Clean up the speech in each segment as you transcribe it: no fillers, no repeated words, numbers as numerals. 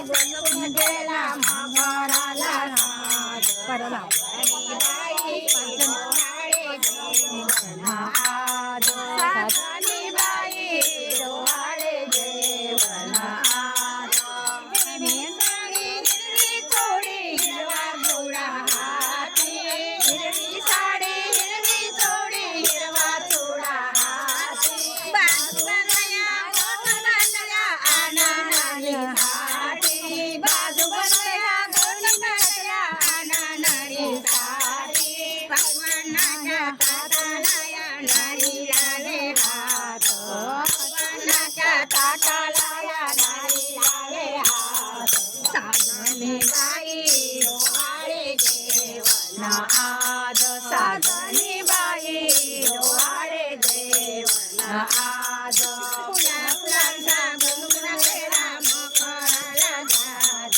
गुणगुण गेला मकराला नाद करला बाई डोहाळे जेवण आज साधनी बाई डोहाळे जेवण आज हिरवी थोडी हिरवा गोडा हाती हिरवी साडी हिरवी थोडी हिरवा थोडा हाती बाजूला गोठ बांधल्या आनंदाने हाती बाजूला गोठ बांधल्या आनंदाने हाती भगवानाच्या ताटाला या नारी लाले हात भगवानाच्या ताटाला या नारी लाले हात साधनी बाई डोहाळे जेवण आज साधनी बाई डोहाळे जेवण आज फुला फुलांचा गुणगुण केला मकराला साध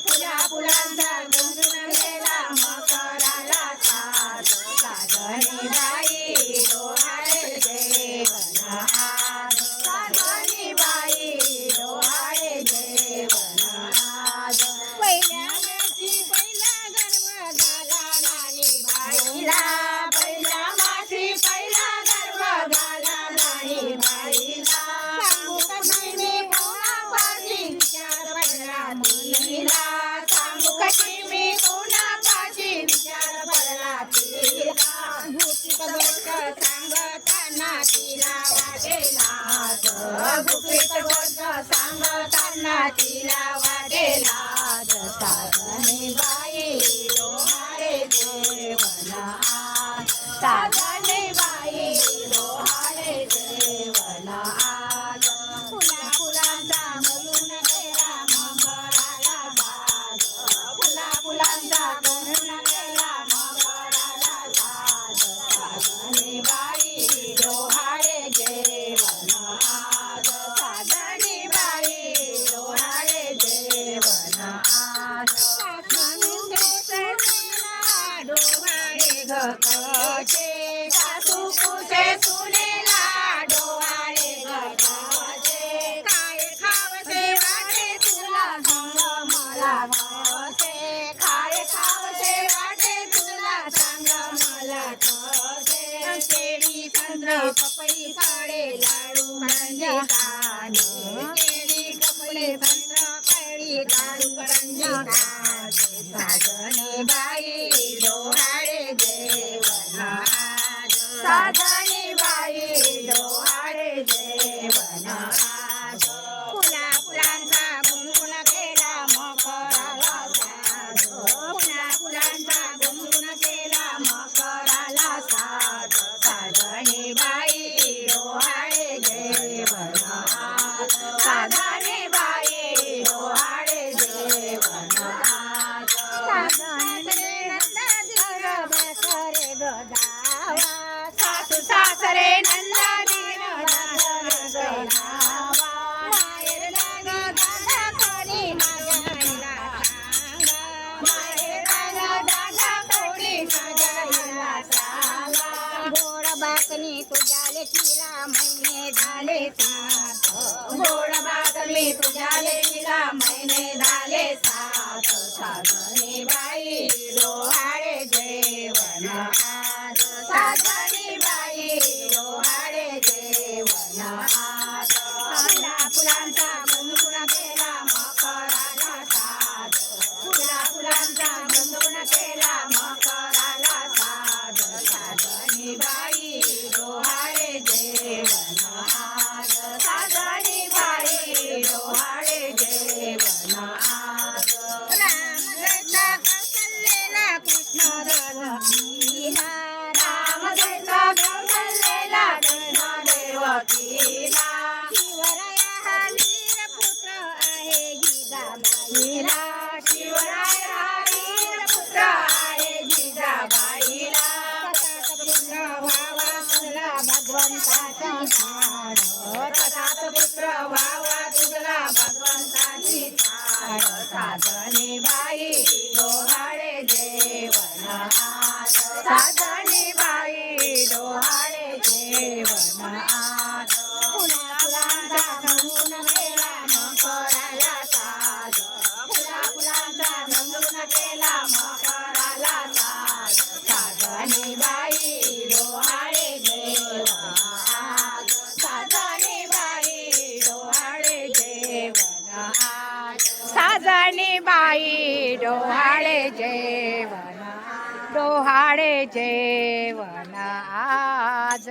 फुला फुलांचा गुणगुण केला मकराला साध साधनी बाई डोहाळे जेवण आज साधनी बाई डोहाळे जेवण आज पहिल्या वर्षी पहिला गर्व झाला नानी बाईला पहिल्या मासी पहिला गर्व झाला नानी बाईला सांगू कशी मी कोणापाशी विचार पडला तिला सांगू कशी मी कोणापाशी विचार पडला तिला भूकीत गोष्ट सांगताना तिला वाटे लाज भूकीत गोष्ट सांगताना तिला वाटे लाज साधनी बाई डोहाळे जेवण आज साधनी बाई डोहाळे जेवण आज फुला फुलांचा गुणगुण केला मकराला साध फुला फुलांचा गुणगुण केला मकराला साध साधनी बाई डोहाळे जेवण आज साधनी बाई डोहाळे जेवण आज डोहाळे गकचे सासू कुसे सुनेला डोहाळे गकचे काय खावसे वाटे तुला संग मला कसे काय खावसे वाटे तुला सांग मला कसे केळी संत्र पपई फळे लाडू करंजी काढे केळी कपडे संत्र फळी लाडू करंजी काढे साधनी बाई डोहाळे जेवण आज साधनी बाई डोहाळे जेवण आज फुला फुलांचा गुणगुण केला मकराला साध फुला फुलांचा गुणगुण केला मकराला साध साधनी बाई डोहाळे जेवण आज साधनी बाई डोहाळे जेवण आज साधनी नंदादीर बसरे गदावा सासू सासरे नंदादीर बसरे गदावा माहेर लाग दादा कोणी माझ्या आईला सांगा माहेर लाग दादा कोणी माझ्या आईला सांगा गोड बातमी तुझ्या लेकीला महिने झाले सात गोड बातमी तुझ्या लेकीला महिने झाले सात साधनी बाई डोहाळे जेवण आज साधनी बाई डोहाळे जेवण आज फुला फुलांचा गुणगुण केला मकराला साध फुला फुलांचा गुणगुण केला मकराला साध साधनी बाई डोहाळे जेवण आज साधनी बाई डोहाळे जेवण आज राम जैसा कौशल्येला कृष्ण देवकीला राम जैसा कौशल्येला कृष्ण देवकीला शिवराया हा वीर पुत्र आहे जिजाबाईला शिवराय हा वीर पुत्र आहे जिजाबाईला तसाच पुत्र व्हावा तुझला भगवंताची झाड तसाच पुत्र व्हावा तुझला भगवंताची झाड साधनी बाई डोहाळे जेवण आज साधनी बाई डोहाळे जेवण आज फुला फुलांचा गुणगुण केला मकराला साध राणी बाई डोहाळे जेवण डोहाळे जेवण आज